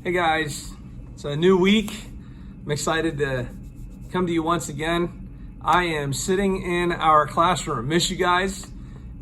Hey guys, it's a new week. I'm excited to come to you once again. I am sitting in our classroom. Miss you guys.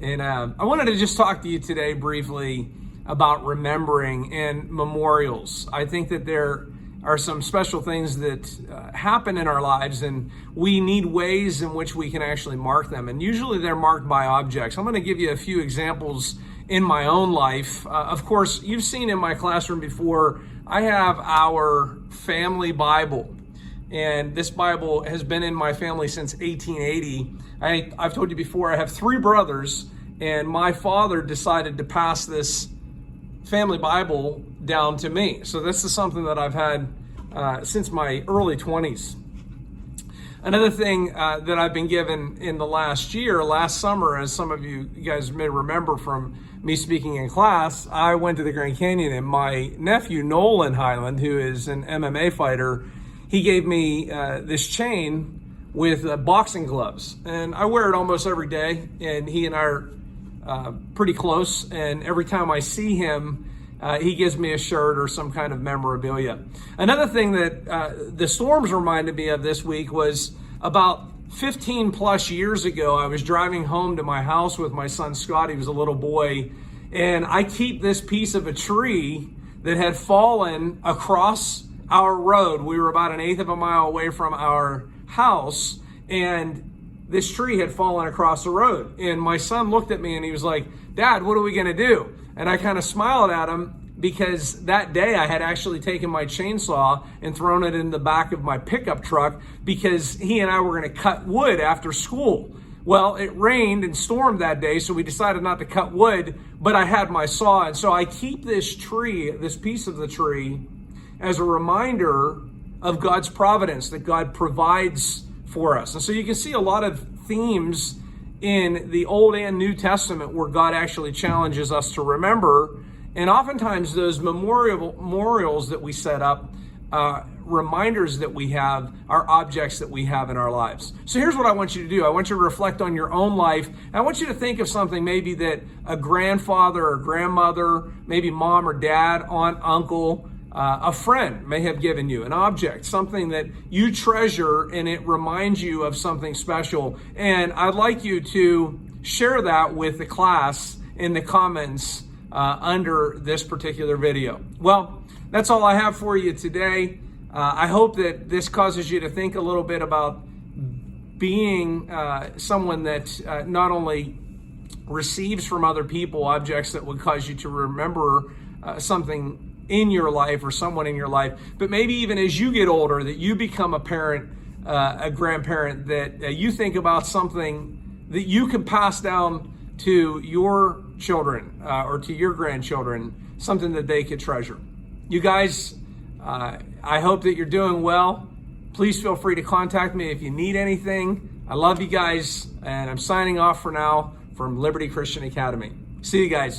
And I wanted to just talk to you today briefly about remembering and memorials. I think that there are some special things that happen in our lives, and we need ways in which we can actually mark them. And usually they're marked by objects. I'm going to give you a few examples in my own life. Of course, you've seen in my classroom before, I have our family Bible. And this Bible has been in my family since 1880. I've told you before, I have three brothers, and my father decided to pass this family Bible down to me. So this is something that I've had since my early 20s. Another thing that I've been given in the last summer, as some of you guys may remember from me speaking in class, I went to the Grand Canyon, and my nephew, Nolan Highland, who is an MMA fighter, he gave me this chain with boxing gloves. And I wear it almost every day, and he and I are pretty close. And every time I see him, he gives me a shirt or some kind of memorabilia. Another thing that the storms reminded me of this week was about 15 plus years ago, I was driving home to my house with my son Scott. He was a little boy, and I keep this piece of a tree that had fallen across our road. We were about 1/8 of a mile away from our house, and this tree had fallen across the road. And my son looked at me and he was like, "Dad, what are we gonna do?" And I kind of smiled at him, because that day I had actually taken my chainsaw and thrown it in the back of my pickup truck, because he and I were going to cut wood after school. Well, it rained and stormed that day, so we decided not to cut wood, but I had my saw. And so I keep this tree, this piece of the tree, as a reminder of God's providence, that God provides for us. And so you can see a lot of themes in the Old and New Testament where God actually challenges us to remember. And oftentimes those memorials that we set up, reminders that we have, are objects that we have in our lives. So here's what I want you to do. I want you to reflect on your own life. I want you to think of something maybe that a grandfather or grandmother, maybe mom or dad, aunt, uncle, a friend may have given you, an object, something that you treasure, and it reminds you of something special. And I'd like you to share that with the class in the comments under this particular video. Well, that's all I have for you today. I hope that this causes you to think a little bit about being someone that not only receives from other people objects that would cause you to remember something in your life or someone in your life, but maybe even as you get older, that you become a parent, a grandparent, that you think about something that you can pass down to your children or to your grandchildren, something that they could treasure. You guys, I hope that you're doing well. Please feel free to contact me if you need anything. I love you guys, and I'm signing off for now from Liberty Christian Academy. See you guys.